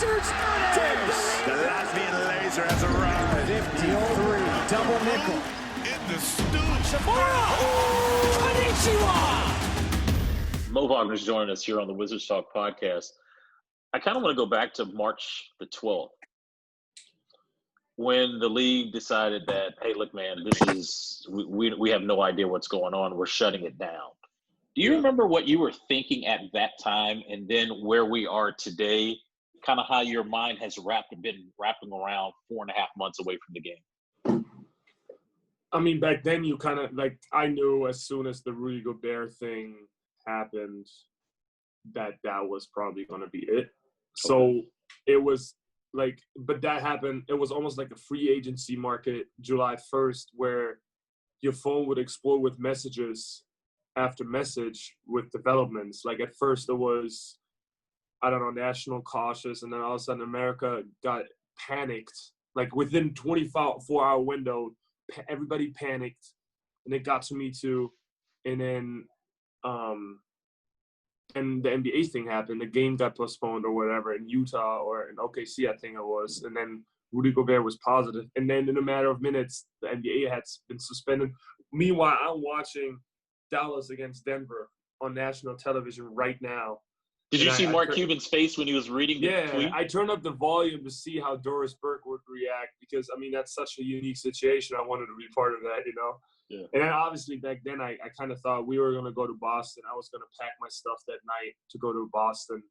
Lasers. The Latvian laser has arrived. 53, double nickel. In the stew. Shimura. Konnichiwa. Moe Wagner's joining us here on the Wizards Talk podcast. I kind of want to go back to March the 12th when the league decided that, hey, look, man, this is we have no idea what's going on. We're shutting it down. Do you remember what you were thinking at that time, and then where we are today, kind of how your mind has been wrapping around 4.5 months away from the game? I mean, back then you kind of like, I knew as soon as the Rudy Gobert thing happened that was probably going to be it. So it was like, but that happened. It was almost like a free agency market, July 1st, where your phone would explode with messages after message with developments. Like at first it was, I don't know, national cautious, and then all of a sudden America got panicked. Like within 24-hour window, everybody panicked, and it got to me too. And then and the NBA thing happened. The game got postponed or whatever in Utah or in OKC, I think it was. And then Rudy Gobert was positive. And then in a matter of minutes, the NBA had been suspended. Meanwhile, I'm watching Dallas against Denver on national television right now. Did you see Mark Cuban's face when he was reading the tweet? I turned up the volume to see how Doris Burke would react because, I mean, that's such a unique situation. I wanted to be part of that, you know? Yeah. And then obviously back then I kind of thought we were going to go to Boston. I was going to pack my stuff that night to go to a Boston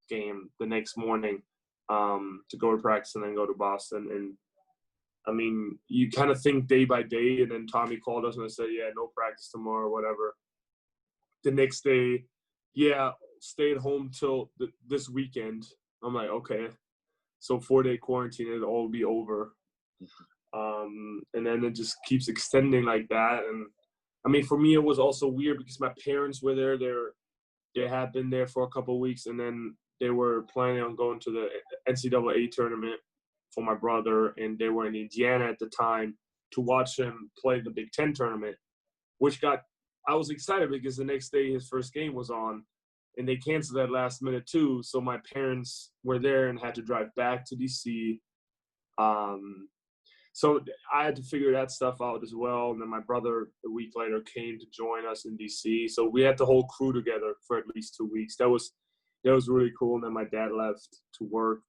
game the next morning, to go to practice and then go to Boston. And, I mean, you kind of think day by day, and then Tommy called us and said, yeah, no practice tomorrow, whatever. The next day, yeah, stay at home till this weekend. I'm like, okay. So 4-day quarantine, it'll all be over. And then it just keeps extending like that. And I mean, for me, it was also weird because my parents were there. They had been there for a couple of weeks, and then they were planning on going to the NCAA tournament for my brother, and they were in Indiana at the time to watch him play the Big Ten tournament, I was excited because the next day his first game was on, and they canceled that last minute too. So my parents were there and had to drive back to DC. So I had to figure that stuff out as well. And then my brother, a week later, came to join us in DC. So we had the whole crew together for at least 2 weeks. That was really cool. And then my dad left to work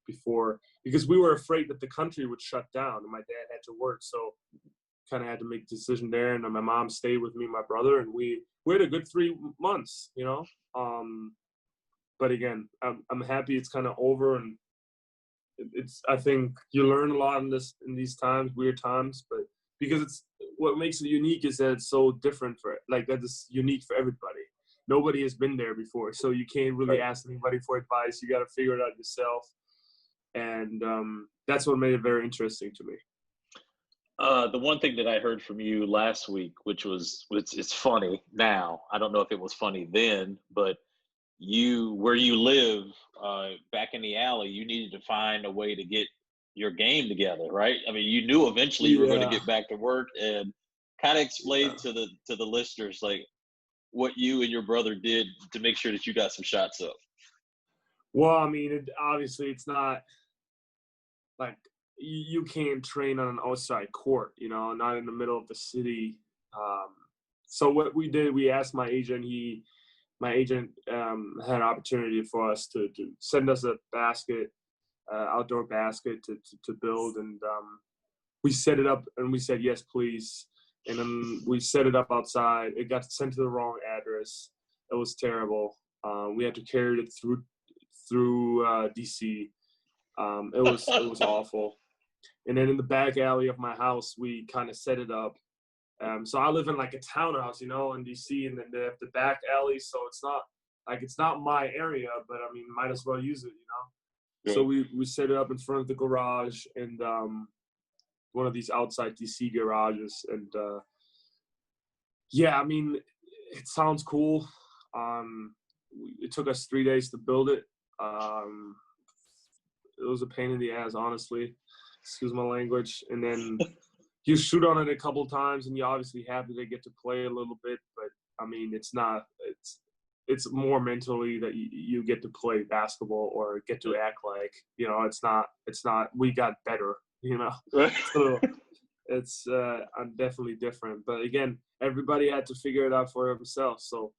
because we were afraid that the country would shut down, and my dad had to work. So kind of had to make a decision there. And then my mom stayed with me and my brother, and we had a good 3 months, you know. But again, I'm happy it's kind of over, and I think you learn a lot in these times, weird times, but because it's what makes it unique is that it's so different that is unique for everybody. Nobody has been there before, so you can't really ask anybody for advice. You got to figure it out yourself, and that's what made it very interesting to me. The one thing that I heard from you last week, which it's funny now. I don't know if it was funny then, but where you live, back in the alley, you needed to find a way to get your game together, right? I mean, you knew eventually you were going to get back to work, and kind of explain to the listeners like what you and your brother did to make sure that you got some shots up. Well, I mean, obviously it's not like you can't train on an outside court, you know, not in the middle of the city. So what we did, we asked my agent. My agent had an opportunity for us to send us a basket, outdoor basket to build, and we set it up, and we said yes, please. And then we set it up outside. It got sent to the wrong address. It was terrible. We had to carry it through DC. It was awful. And then in the back alley of my house, we kind of set it up. So I live in like a townhouse, you know, in DC, and then they have the back alley. So it's not my area, but I mean, might as well use it, you know? Yeah. So we set it up in front of the garage and one of these outside DC garages. And yeah, I mean, it sounds cool. It took us 3 days to build it. It was a pain in the ass, honestly. Excuse my language. And then you shoot on it a couple times, and you're obviously happy they get to play a little bit. But I mean, it's it's more mentally that you get to play basketball or get to act like, it's not we got better, Right. So it's definitely different. But again, everybody had to figure it out for themselves. So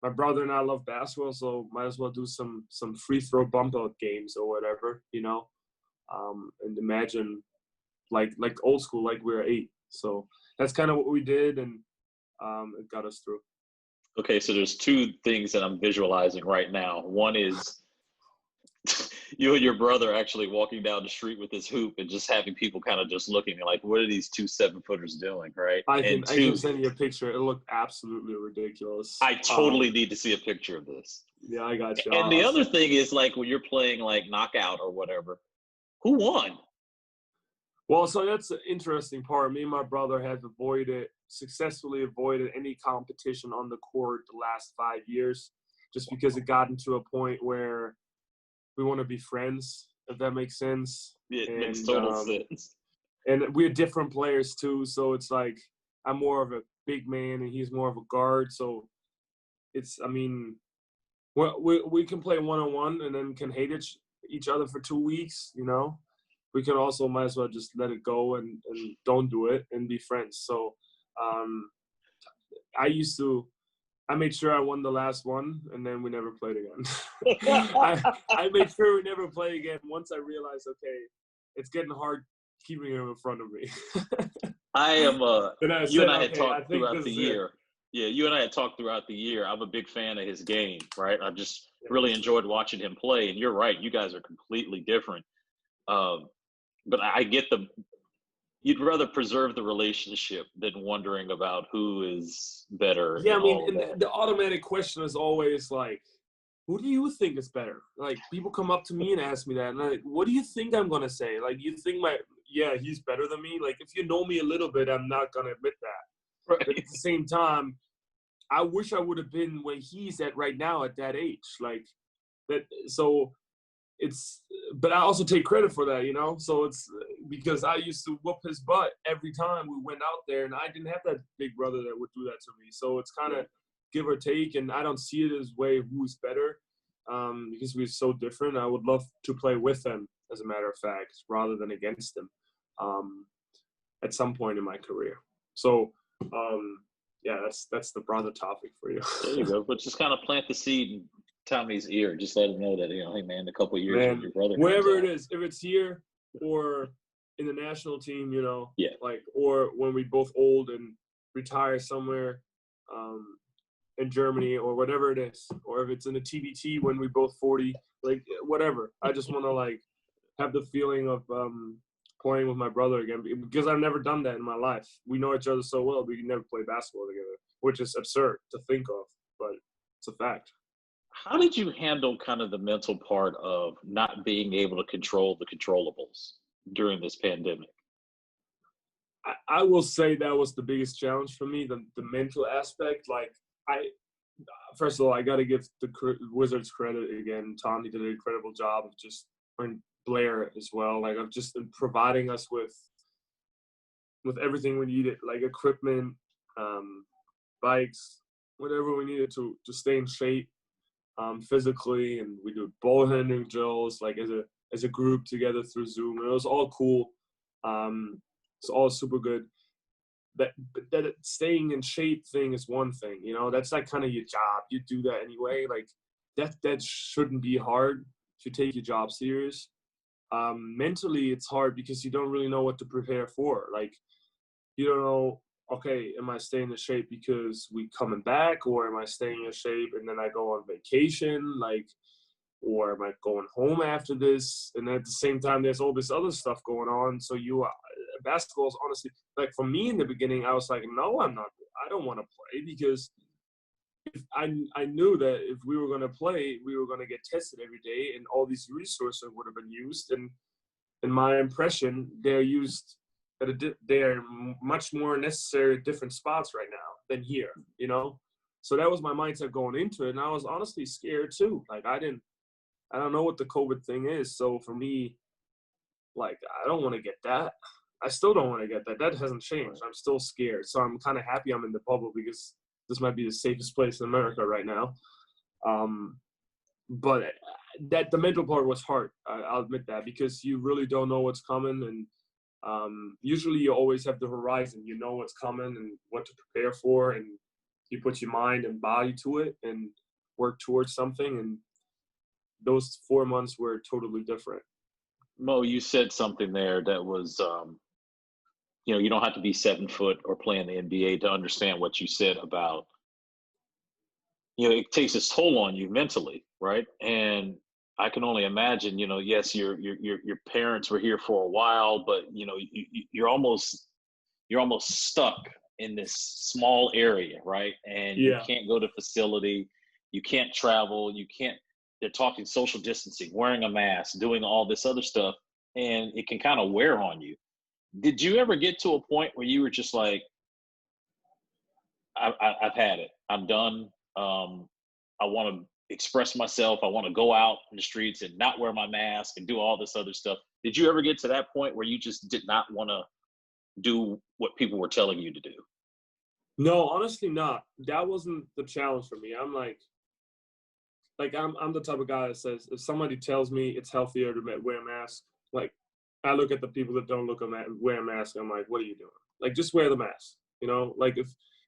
my brother and I love basketball, so might as well do some free throw bump out games or whatever, and imagine like old school, like we were 8. So that's kind of what we did, and it got us through. Okay, so there's 2 things that I'm visualizing right now. One is you and your brother actually walking down the street with this hoop and just having people kind of just looking like, what are these 2 7-footers doing, right? I And can send you a picture. It looked absolutely ridiculous. I totally need to see a picture of this. Yeah, I got you. And the other thing is, like, when you're playing like knockout or whatever, who won? Well, so that's the interesting part. Me and my brother have successfully avoided any competition on the court the last 5 years, just because it got into a point where we want to be friends, if that makes sense. It makes total sense. And we're different players too, so it's like I'm more of a big man and he's more of a guard. So we can play one-on-one and then can hate each other for 2 weeks, We can also might as well just let it go and don't do it and be friends. So I made sure I won the last one, and then we never played again. I made sure we never play again once I realized, okay, it's getting hard keeping him in front of me. I am. You and I had talked throughout the year. Yeah, you and I had talked throughout the year. I'm a big fan of his game, right? I just really enjoyed watching him play. And you're right, you guys are completely different. But I get you'd rather preserve the relationship than wondering about who is better. Yeah, I mean, the automatic question is always like, who do you think is better? Like, people come up to me and ask me that, and I'm like, what do you think I'm going to say? Like, you think he's better than me? Like, if you know me a little bit, I'm not going to admit that. Right. But at the same time, I wish I would have been where he's at right now at that age. Like, that, so but I also take credit for that, So it's because I used to whoop his butt every time we went out there, and I didn't have that big brother that would do that to me. So it's kind of give or take, and I don't see it as way who's better because we're so different. I would love to play with him, as a matter of fact, rather than against him at some point in my career. So that's the brother topic for you. There you go. But just kind of plant the seed in Tommy's ear. Just let him know that, hey man, in a couple of years when your brother wherever it is, if it's here or in the national team, like, or when we both old and retire somewhere in Germany or whatever it is, or if it's in a TBT when we both 40, like whatever. I just want to like have the feeling of playing with my brother again, because I've never done that in my life. We know each other so well, we can never play basketball together, which is absurd to think of, but it's a fact. How did you handle kind of the mental part of not being able to control the controllables during this pandemic? I will say that was the biggest challenge for me, the mental aspect. Like, first of all, I got to give the Wizards credit again. Tommy did an incredible job of just, and Blair as well, like of just providing us with everything we needed, like equipment, bikes, whatever we needed to stay in shape physically. And we do ball handling drills like as a group together through Zoom, and it was all cool. It's all super good. But that staying in shape thing is one thing, that's like kind of your job. You do that anyway. Like that shouldn't be hard if you take your job serious. Mentally, it's hard because you don't really know what to prepare for. Like, you don't know, okay, am I staying in shape because we coming back, or am I staying in shape and then I go on vacation? Like, or am I going home after this? And at the same time, there's all this other stuff going on. So basketball is honestly, like for me in the beginning, I was like, no, I don't want to play, because if I knew that if we were going to play, we were going to get tested every day, and all these resources would have been used. And in my impression, they are much more necessary at different spots right now than here, So that was my mindset going into it. And I was honestly scared too. Like I don't know what the COVID thing is. So for me, like, I don't want to get that. I still don't want to get that. That hasn't changed. I'm still scared. So I'm kind of happy I'm in the bubble, because this might be the safest place in America right now. But that the mental part was hard. I'll admit that, because you really don't know what's coming, and usually you always have the horizon. You know what's coming and what to prepare for, and you put your mind and body to it and work towards something. And those 4 months were totally different. Mo, you said something there that was, you don't have to be 7 foot or play in the NBA to understand what you said about, it takes its toll on you mentally, right? And I can only imagine, yes, your parents were here for a while, but you're almost stuck in this small area, right? And you can't go to facility, you can't travel, they're talking social distancing, wearing a mask, doing all this other stuff, and it can kind of wear on you. Did you ever get to a point where you were just like, I've had it, I'm done, I want to express myself, I want to go out in the streets and not wear my mask and do all this other stuff? Did you ever get to that point where you just did not want to do what people were telling you to do? No, honestly not. That wasn't the challenge for me. I'm I'm the type of guy that says, if somebody tells me it's healthier to wear a mask, like, I look at the people that don't wear a mask, I'm like, what are you doing? Like, just wear the mask, Like,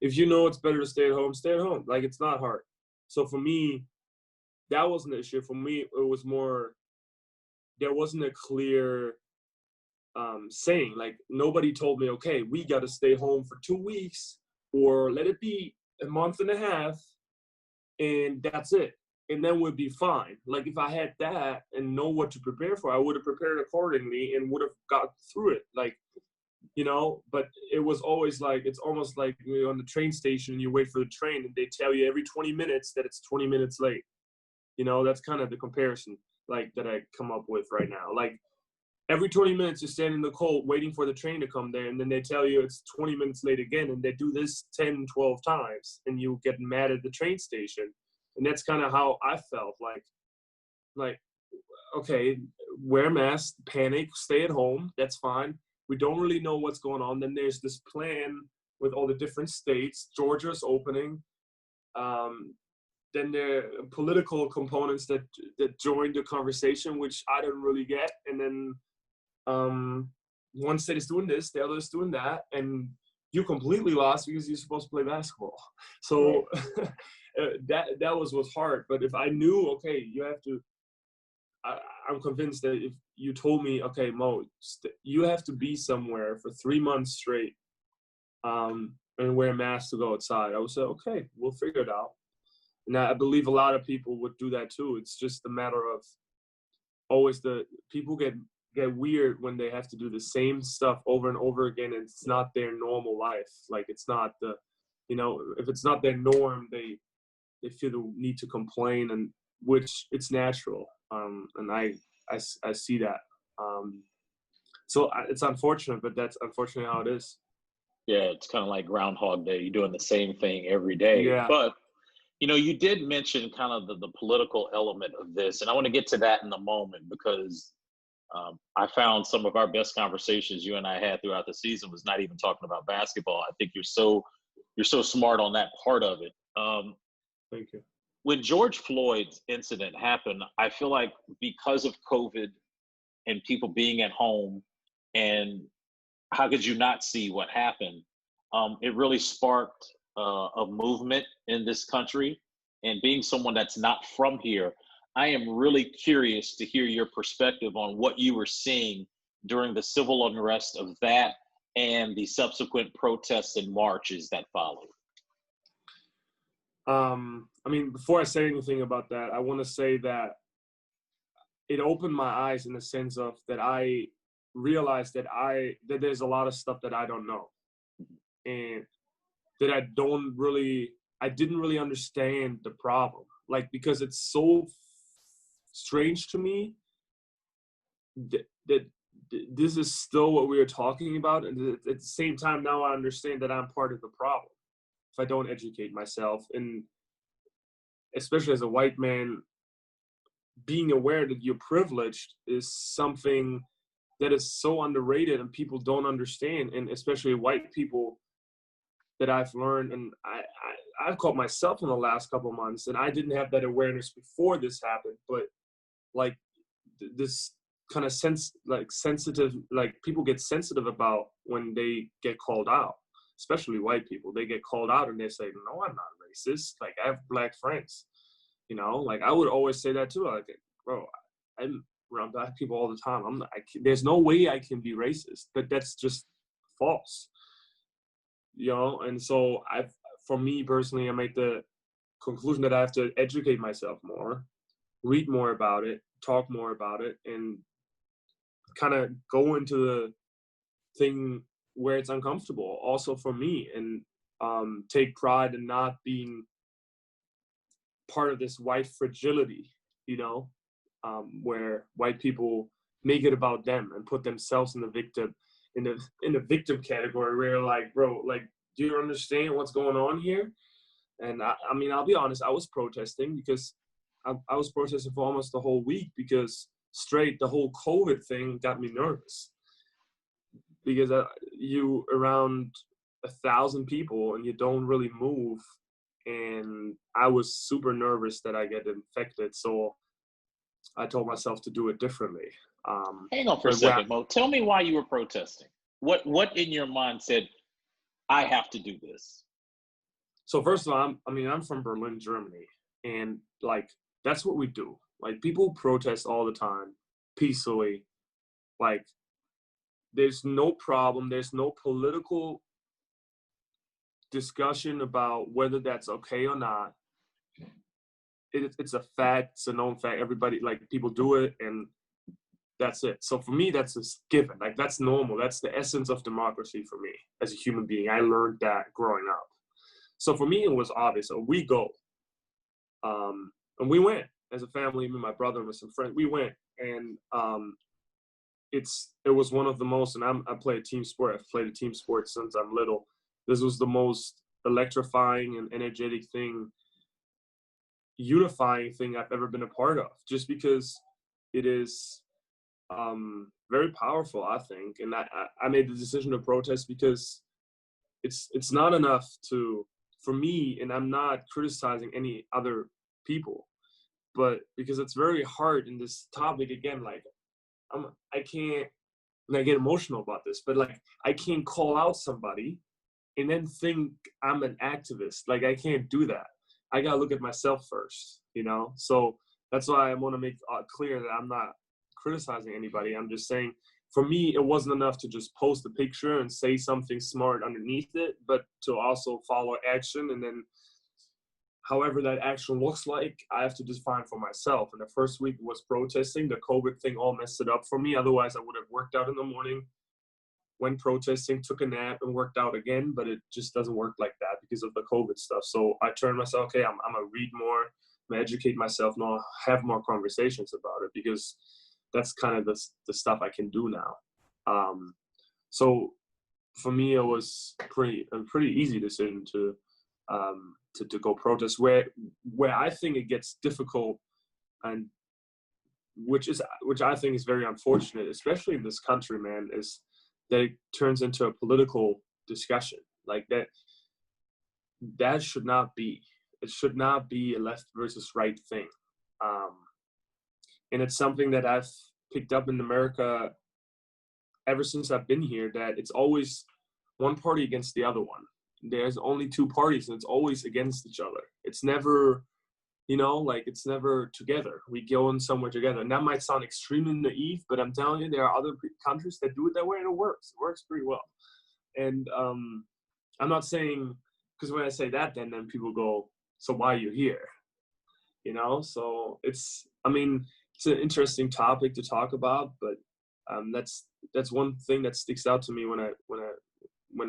if you know it's better to stay at home, stay at home. Like, it's not hard. So for me, that wasn't an issue. For me, it was more, there wasn't a clear saying. Like, nobody told me, okay, we got to stay home for 2 weeks, or let it be a month and a half, and that's it. And then we'll be fine. Like, if I had that and know what to prepare for, I would have prepared accordingly and would have got through it. Like, but it was always like, it's almost like you're on the train station and you wait for the train and they tell you every 20 minutes that it's 20 minutes late. That's kind of the comparison, like, that I come up with right now. Like, every 20 minutes you're standing in the cold waiting for the train to come there, and then they tell you it's 20 minutes late again, and they do this 10, 12 times, and you get mad at the train station. And that's kind of how I felt. Like, okay, wear a mask, panic, stay at home, that's fine. We don't really know what's going on. Then there's this plan with all the different states. Georgia's opening. Then there are political components that joined the conversation, which I didn't really get. And then one state is doing this, the other is doing that, and you completely lost because you're supposed to play basketball. So that was hard. But if I knew, okay, you have to, I'm convinced that if you told me, okay, Mo, you have to be somewhere for 3 months straight and wear a mask to go outside, I would say, okay, we'll figure it out. And I believe a lot of people would do that too. It's just a matter of always people get weird when they have to do the same stuff over and over again, and it's not their normal life. Like, it's not if it's not their norm, they feel the need to complain, and which it's natural. And I see that. So it's unfortunate, but that's unfortunately how it is. Yeah, it's kind of like Groundhog Day. You're doing the same thing every day. Yeah. But, you did mention kind of the political element of this, and I want to get to that in a moment, because I found some of our best conversations you and I had throughout the season was not even talking about basketball. I think you're so smart on that part of it. Thank you. When George Floyd's incident happened, I feel like because of COVID and people being at home, and how could you not see what happened? It really sparked a movement in this country. And being someone that's not from here, I am really curious to hear your perspective on what you were seeing during the civil unrest of that and the subsequent protests and marches that followed. Before I say anything about that, I want to say that it opened my eyes in the sense of that I realized that there's a lot of stuff that I don't know, and that I didn't really understand the problem. Like, because it's so strange to me that this is still what we were talking about, and at the same time now I understand that I'm part of the problem if I don't educate myself. And especially as a white man, being aware that you're privileged is something that is so underrated and people don't understand. And especially white people, that I've learned, and I've caught myself in the last couple of months, and I didn't have that awareness before this happened, but like this kind of sensitive, like people get sensitive about when they get called out, especially white people. They get called out and they say, no, I'm not racist. Like, I have black friends, you know, like I would always say that too. Like, bro, I'm around black people all the time. There's no way I can be racist, but that's just false. You know, and so for me personally, I made the conclusion that I have to educate myself more, read more about it, talk more about it, and kind of go into the thing where it's uncomfortable also for me, and take pride in not being part of this white fragility, you know, where white people make it about them and put themselves in the victim category, where like, bro, like, do you understand what's going on here? And I mean, I'll be honest, I was protesting because I was protesting for almost the whole week, because the whole COVID thing got me nervous, because you around 1,000 people and you don't really move, and I was super nervous that I get infected, so I told myself to do it differently. Hang on for a second, Mo. Tell me why you were protesting. What in your mind said, I have to do this? So first of all, I'm from Berlin, Germany, and like that's what we do. Like, people protest all the time, peacefully. Like, there's no problem. There's no political discussion about whether that's okay or not. It's a fact. It's a known fact. Everybody, like, people do it, and that's it. So for me, that's just given. Like, that's normal. That's the essence of democracy for me as a human being. I learned that growing up. So for me, it was obvious. So we go. And we went as a family, me, my brother, and with some friends. We went, and it was one of the most, and I play a team sport. I've played a team sport since I'm little. This was the most electrifying and energetic thing, unifying thing I've ever been a part of, just because it is very powerful, I think. And I made the decision to protest because it's not enough for me, and I'm not criticizing any other people, but because it's very hard in this topic, again, like I can't, and I get emotional about this, but like I can't call out somebody and then think I'm an activist. Like, I can't do that. I gotta look at myself first, you know? So that's why I want to make clear that I'm not criticizing anybody. I'm just saying, for me, it wasn't enough to just post a picture and say something smart underneath it, but to also follow action. And then however that action looks like, I have to define for myself. And the first week was protesting. The COVID thing all messed it up for me. Otherwise, I would have worked out in the morning, went protesting, took a nap, and worked out again. But it just doesn't work like that because of the COVID stuff. So I turned myself, okay, I'm going to read more, I'm going to educate myself, and I'll have more conversations about it, because that's kind of the stuff I can do now. So for me, it was a pretty easy decision to go protest. Where I think it gets difficult, and which I think is very unfortunate, especially in this country, man, is that it turns into a political discussion. Like, that should not be. It should not be a left versus right thing. And it's something that I've picked up in America ever since I've been here, that it's always one party against the other one. There's only two parties, and it's always against each other. It's never, like, it's never together. We go in somewhere together. And that might sound extremely naive, but I'm telling you, there are other countries that do it that way, and it works. It works pretty well. And I'm not saying, because when I say that, then people go, so why are you here? So it's an interesting topic to talk about, but that's one thing that sticks out to me when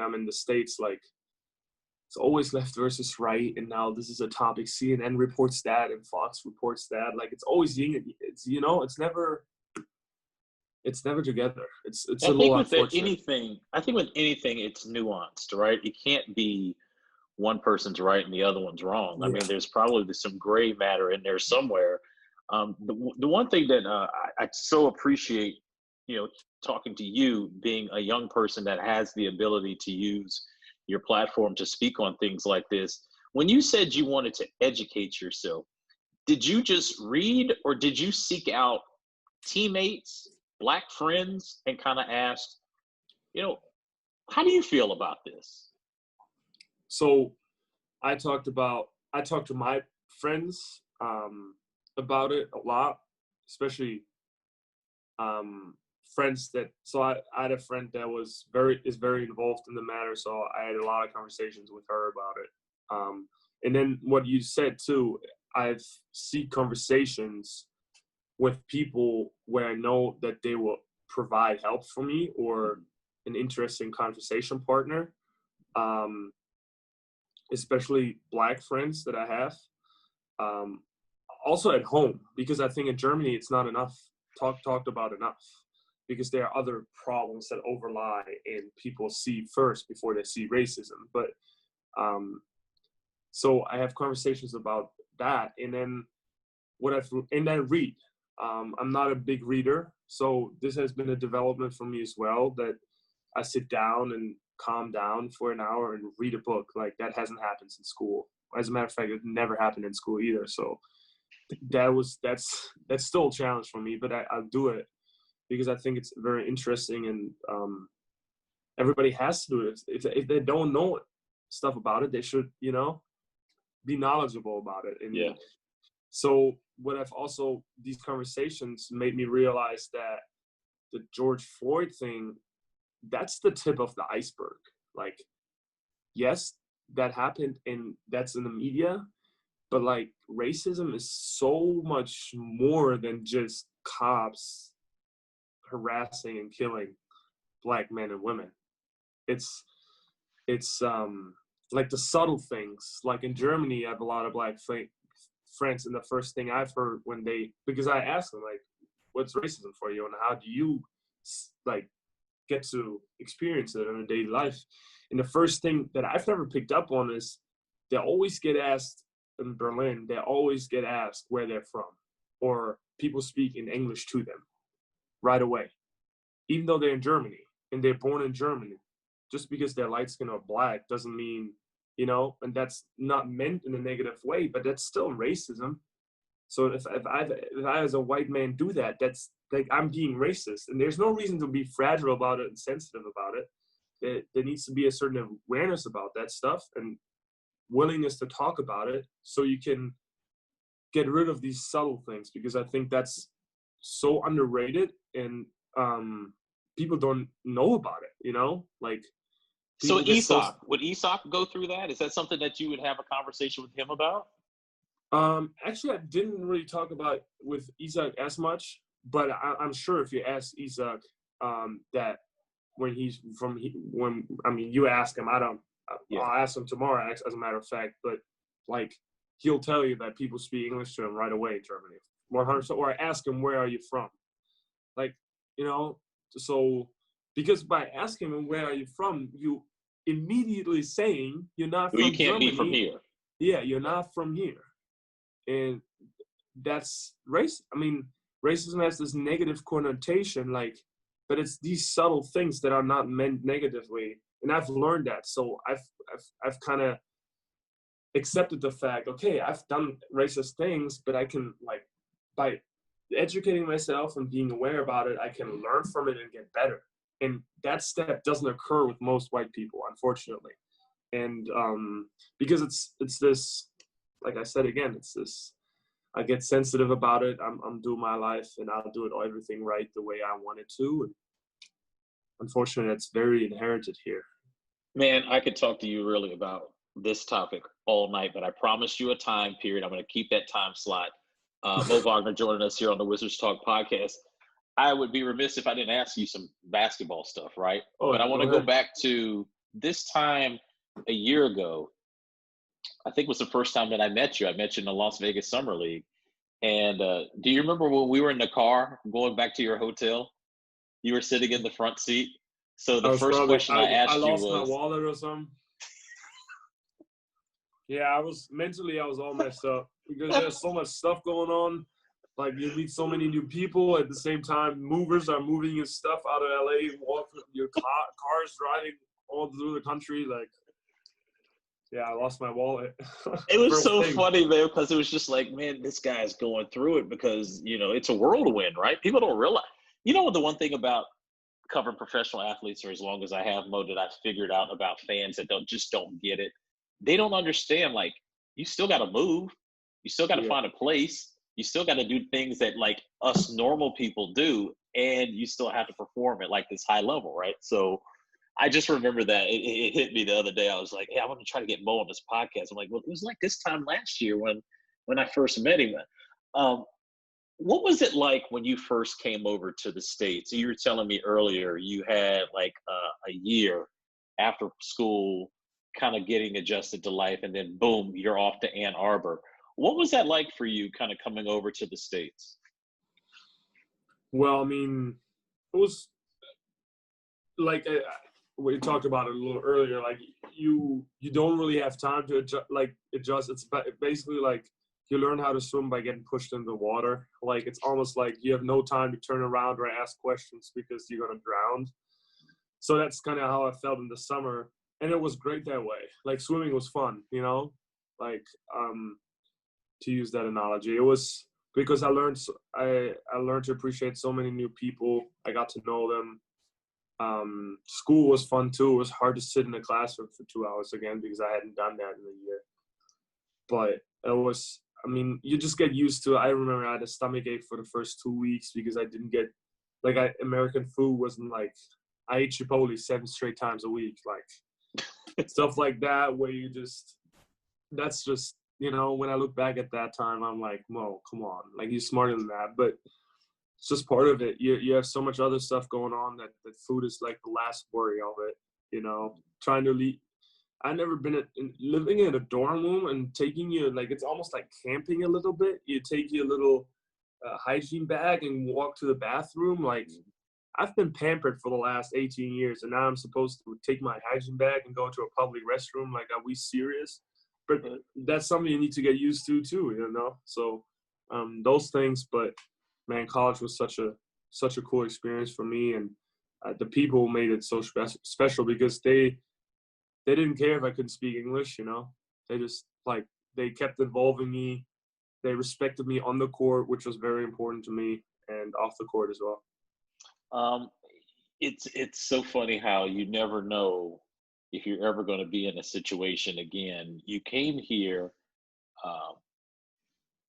I'm in the States. Like, it's always left versus right, and now this is a topic. CNN reports that, and Fox reports that. Like, it's always it's never together. It's a little unfortunate. I think with anything, it's nuanced, right? It can't be one person's right and the other one's wrong. Yeah. I mean, there's probably some gray matter in there somewhere. The one thing that I so appreciate, talking to you, being a young person that has the ability to use, your platform to speak on things like this. When you said you wanted to educate yourself, did you just read, or did you seek out teammates, Black friends, and kind of ask, how do you feel about this? So I talked to my friends about it a lot, especially friends that, so I had a friend that is very involved in the matter, so I had a lot of conversations with her about it. And then what you said too, I've seen conversations with people where I know that they will provide help for me or an interesting conversation partner, especially Black friends that I have. Also at home, because I think in Germany it's not enough talked about enough, because there are other problems that overlie and people see first before they see racism. But so I have conversations about that, and then I read. I'm not a big reader, so this has been a development for me as well, that I sit down and calm down for an hour and read a book. Like, that hasn't happened since school. As a matter of fact, it never happened in school either. So that's still a challenge for me, but I'll do it because I think it's very interesting, and everybody has to do it. If they don't know stuff about it, they should, be knowledgeable about it. And yeah. So what I've also, these conversations made me realize that the George Floyd thing, that's the tip of the iceberg. Like, yes, that happened and that's in the media, but like, racism is so much more than just cops harassing and killing Black men and women. It's like the subtle things. Like in Germany, I have a lot of Black friends, and the first thing I've heard because I asked them, like, what's racism for you and how do you like get to experience it in a daily life? And the first thing that I've never picked up on is they always get asked in Berlin, they always get asked where they're from, or people speak in English to them right away, even though they're in Germany and they're born in Germany. Just because they're light skinned or Black doesn't mean, and that's not meant in a negative way, but that's still racism. So if I as a white man do that, that's like, I'm being racist, and there's no reason to be fragile about it and sensitive about it. There needs to be a certain awareness about that stuff and willingness to talk about it, so you can get rid of these subtle things, because I think that's so underrated, and people don't know about it, like. So Isak, would Isak go through that? Is that something that you would have a conversation with him about? Actually, I didn't really talk about with Isak as much, but I'm sure if you ask Isak, that when you ask him, I'll ask him tomorrow, as a matter of fact, but like, he'll tell you that people speak English to him right away in Germany, 100%. Or I ask him, where are you from? Like, so, because by asking him, where are you from, you immediately saying you're not from You can't Germany. be from here. Yeah, you're not from here. And that's race. I mean, racism has this negative connotation, like, but it's these subtle things that are not meant negatively. And I've learned that. So I've kind of accepted the fact, okay, I've done racist things, but I can, like, by educating myself and being aware about it, I can learn from it and get better. And that step doesn't occur with most white people, unfortunately. And because it's this, like I said again, it's this, I get sensitive about it. I'm doing my life, and I'll do everything right the way I want it to. And unfortunately, it's very inherited here. Man, I could talk to you really about this topic all night, but I promised you a time period. I'm going to keep that time slot. Moe Wagner joining us here on the Wizards Talk podcast. I would be remiss if I didn't ask you some basketball stuff, right? Oh, but I want to go back to this time a year ago. I think it was the first time that I met you. I met you in the Las Vegas Summer League. And do you remember when we were in the car going back to your hotel? You were sitting in the front seat. So the first question I asked you was... I lost my wallet or something. Yeah, I was all messed up because there's so much stuff going on. Like, you meet so many new people at the same time. Movers are moving his stuff out of LA, your cars driving all through the country. Like, Yeah, I lost my wallet. It was First so thing. funny, man, because it was just like, man, this guy's going through it because, it's a whirlwind, right? People don't realize. The one thing about covering professional athletes for as long as I have, Mo, that I've figured out about fans that don't get it. They don't understand, like, you still got to move. You still got to find a place. You still got to do things that, like, us normal people do, and you still have to perform at, like, this high level, right? So I just remember that. It hit me the other day. I was like, hey, I want to try to get Mo on this podcast. I'm like, well, it was like this time last year when I first met him. What was it like when you first came over to the States? You were telling me earlier you had like a year after school kind of getting adjusted to life, and then boom, you're off to Ann Arbor. What was that like for you kind of coming over to the States? Well, I mean, it was like we talked about it a little earlier. Like you don't really have time to adjust. It's basically like you learn how to swim by getting pushed into the water. Like it's almost like you have no time to turn around or ask questions because you're gonna drown. So that's kind of how I felt in the summer, and it was great that way. Like swimming was fun, like to use that analogy. It was because I learned to appreciate so many new people. I got to know them. School was fun too. It was hard to sit in a classroom for 2 hours again because I hadn't done that in a year. But it was, you just get used to it. I remember I had a stomach ache for the first 2 weeks because I didn't get, American food wasn't like, I ate Chipotle 7 straight times a week. Like, stuff like that where that's just, when I look back at that time, I'm like, Mo, come on. Like, you're smarter than that. But it's just part of it. You have so much other stuff going on that food is like the last worry of it, trying to leave. I've never been living in a dorm room and taking you, like, it's almost like camping a little bit. You take your little hygiene bag and walk to the bathroom. Like, I've been pampered for the last 18 years, and now I'm supposed to take my hygiene bag and go to a public restroom. Like, are we serious? But that's something you need to get used to too, So those things, but man, college was such a cool experience for me, and the people made it so special because they didn't care if I couldn't speak English, They just they kept involving me. They respected me on the court, which was very important to me, and off the court as well. It's so funny how you never know if you're ever going to be in a situation again. You came here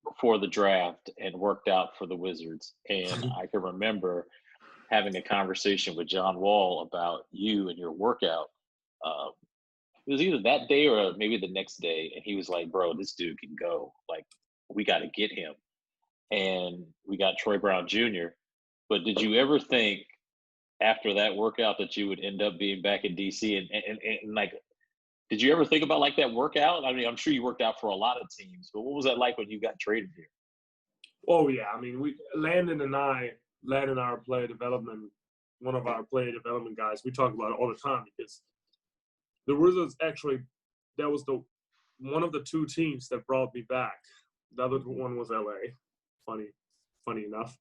before the draft and worked out for the Wizards, and I can remember having a conversation with John Wall about you and your workout. It was either that day or maybe the next day, and he was like, bro, this dude can go. Like, we got to get him. And we got Troy Brown Jr. But did you ever think after that workout that you would end up being back in DC? And like, did you ever think about like that workout? I mean, I'm sure you worked out for a lot of teams, but what was that like when you got traded here? Oh yeah, Landon and I are player development, one of our player development guys. We talk about it all the time because the Wizards actually, that was one of the two teams that brought me back. The other one was LA. Funny enough,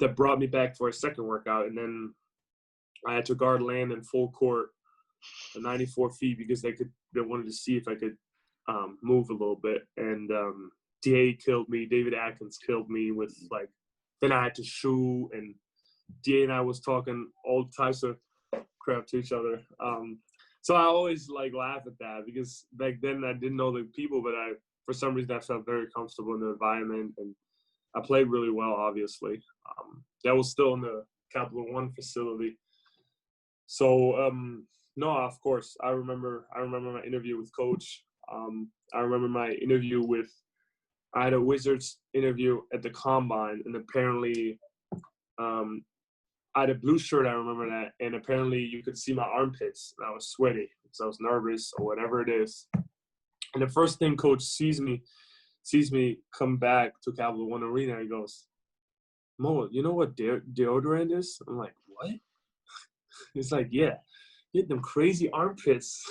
that brought me back for a second workout, and then I had to guard Landon full court, 94 feet, because they wanted to see if I could move a little bit. And DA killed me. David Atkins killed me with then I had to shoot, and DA and I was talking all types of crap to each other. So I always laugh at that because back then I didn't know the people, but for some reason I felt very comfortable in the environment, and I played really well, obviously. That was still in the Capital One facility. So no, of course, I remember my interview with Coach. I remember my interview I had a Wizards interview at the Combine, and apparently I had a blue shirt, I remember that, and apparently you could see my armpits, and I was sweaty because I was nervous or whatever it is. And the first thing Coach sees me come back to Capital One Arena, he goes, Mo, you know what deodorant is? I'm like, what? He's like, yeah, you had them crazy armpits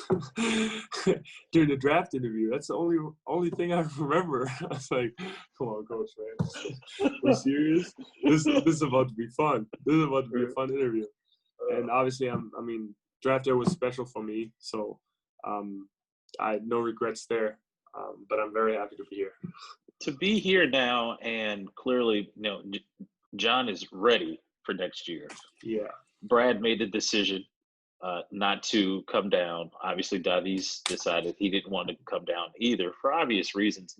during the draft interview. That's the only thing I remember. I was like, come on, Coach, man. Are you serious? This is about to be fun. This is about to be a fun interview. And obviously, draft day was special for me. So I had no regrets there. But I'm very happy to be here. To be here now, and clearly, John is ready for next year. Yeah. Brad made the decision not to come down. Obviously, Davies decided he didn't want to come down either for obvious reasons.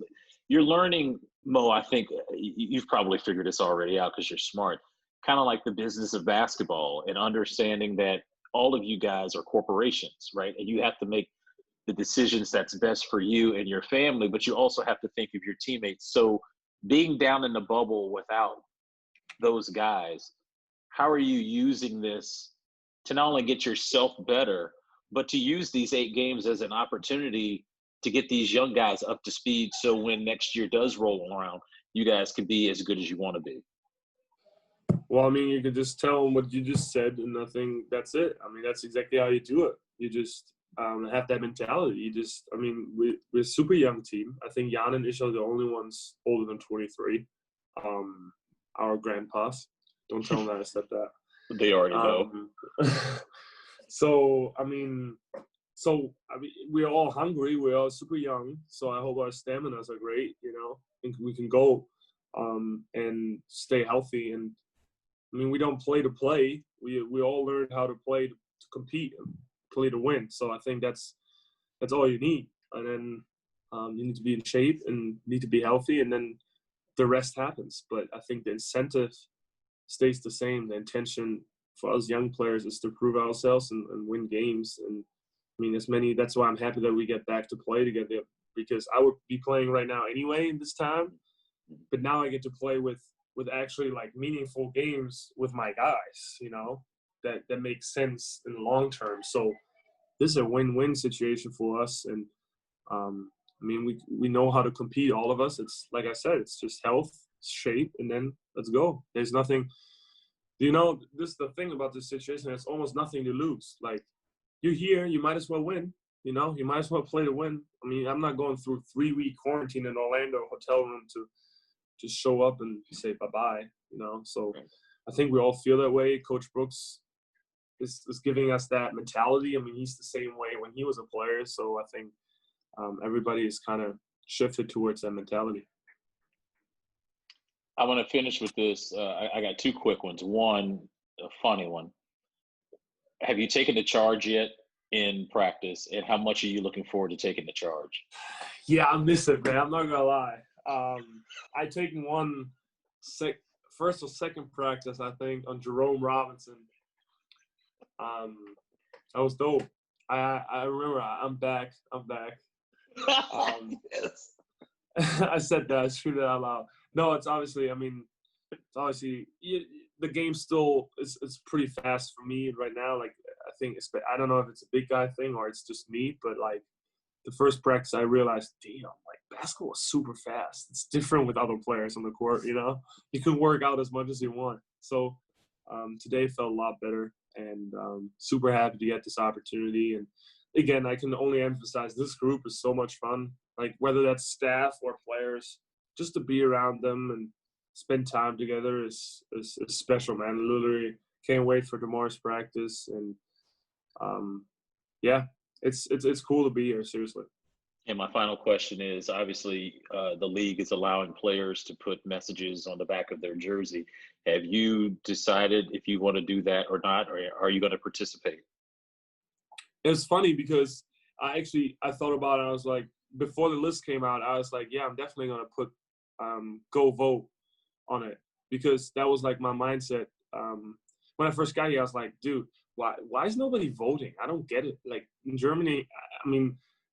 You're learning, Mo, I think you've probably figured this already out because you're smart, kind of like the business of basketball and understanding that all of you guys are corporations, right? And you have to make the decisions that's best for you and your family, but you also have to think of your teammates. So being down in the bubble without those guys, how are you using this to not only get yourself better, but to use these 8 games as an opportunity to get these young guys up to speed so when next year does roll around, you guys can be as good as you want to be? Well, I mean, you could just tell them what you just said, and I think that's it. I mean, that's exactly how you do it. You just have that mentality. We're a super young team. I think Jan and Ish are the only ones older than 23. Our grandpas. Don't tell them that I said that. They already know. We're all hungry. We're all super young. So I hope our staminas are great. And we can go and stay healthy. And we don't play to play. We all learned how to play to compete and play to win. So I think that's all you need. And then you need to be in shape and need to be healthy, and then the rest happens. But I think the incentive stays the same. The intention for us young players is to prove ourselves and win games. And that's why I'm happy that we get back to play together, because I would be playing right now anyway in this time, but now I get to play with actually like meaningful games with my guys, that makes sense in the long term. So this is a win-win situation for us. And we know how to compete, all of us. It's like I said, it's just health, shape, and then let's go. There's nothing, this is the thing about this situation. There's almost nothing to lose. Like, you're here, you might as well win. You might as well play to win. I'm not going through 3-week quarantine in Orlando hotel room to just show up and say bye-bye, So I think we all feel that way. Coach Brooks is giving us that mentality. He's the same way when he was a player. So I think everybody is kind of shifted towards that mentality. I want to finish with this. I got 2 quick ones. One, a funny one. Have you taken the charge yet in practice, and how much are you looking forward to taking the charge? Yeah, I miss it, man. I'm not gonna lie. I taken one first or second practice, I think, on Jerome Robinson. That was dope. I remember. I'm back. Yes. I said that. I shoot it out loud. No, it's obviously. The game still is pretty fast for me right now. Like, I think I don't know if it's a big guy thing or it's just me, but like the first practice I realized, damn, like basketball is super fast. It's different with other players on the court. You can work out as much as you want. So today felt a lot better, and super happy to get this opportunity. And again, I can only emphasize this group is so much fun. Like, whether that's staff or players, just to be around them and spend time together is special, man. Literally can't wait for tomorrow's practice. And it's cool to be here, seriously. And my final question is, obviously, the league is allowing players to put messages on the back of their jersey. Have you decided if you want to do that or not, or are you going to participate? It was funny because I thought about it. I was like, before the list came out, I was like, yeah, I'm definitely going to put go vote on it, because that was like my mindset. When I first got here, I was like, dude, why is nobody voting? I don't get it. Like, in Germany,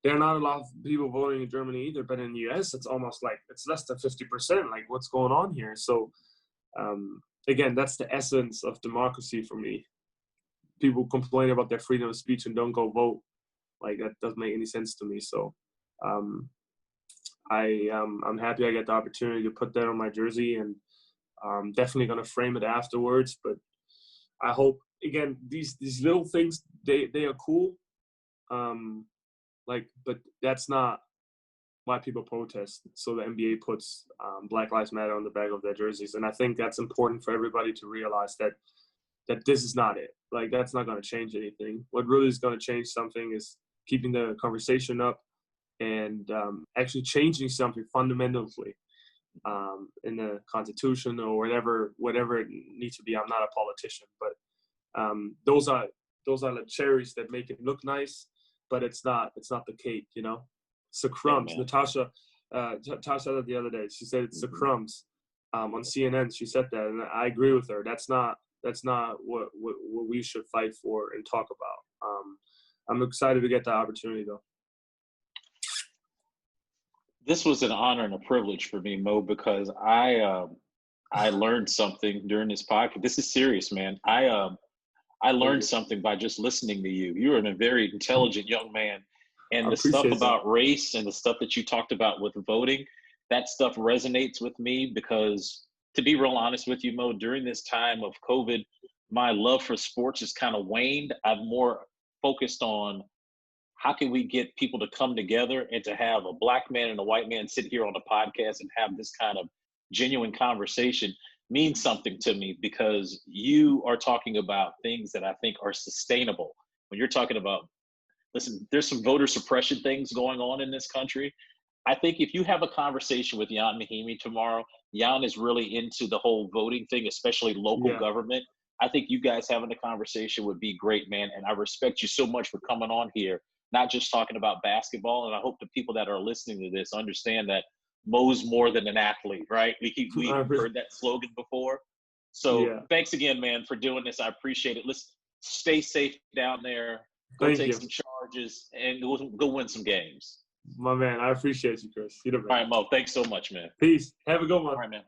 there are not a lot of people voting in Germany either, but in the US, it's almost like it's less than 50%. Like, what's going on here? So, again, that's the essence of democracy for me. People complain about their freedom of speech and don't go vote. Like, that doesn't make any sense to me. So, I'm happy I get the opportunity to put that on my jersey, and I'm definitely going to frame it afterwards. But I hope, again, these little things, they are cool. But that's not why people protest. So the NBA puts Black Lives Matter on the back of their jerseys. And I think that's important for everybody to realize that this is not it. Like, that's not going to change anything. What really is going to change something is keeping the conversation up, and actually changing something fundamentally in the Constitution or whatever it needs to be. I'm not a politician, but those are the cherries that make it look nice, but it's not the cake, you know. It's the crumbs. Yeah, Natasha said it the other day. She said it's the crumbs. On CNN, she said that, and I agree with her. That's not what we should fight for and talk about. I'm excited to get the opportunity, though. This was an honor and a privilege for me, Mo, because I learned something during this podcast. This is serious, man. I learned something by just listening to you. You're a very intelligent young man. And the stuff about race and the stuff that you talked about with voting, that stuff resonates with me because, to be real honest with you, Mo, during this time of COVID, my love for sports has kind of waned. I'm more focused on how can we get people to come together and to have a black man and a white man sit here on the podcast and have this kind of genuine conversation means something to me because you are talking about things that I think are sustainable. When you're talking about, listen, there's some voter suppression things going on in this country. I think if you have a conversation with Jan Mahimi tomorrow, Jan is really into the whole voting thing, especially local government. I think you guys having a conversation would be great, man. And I respect you so much for coming on here, not just talking about basketball. And I hope the people that are listening to this understand that Mo's more than an athlete, right? We've heard that slogan before. So thanks again, man, for doing this. I appreciate it. Let's stay safe down there. Go take some charges and go win some games. My man, I appreciate you, Chris. All right, Mo. Thanks so much, man. Peace. Have a good one. All right, man.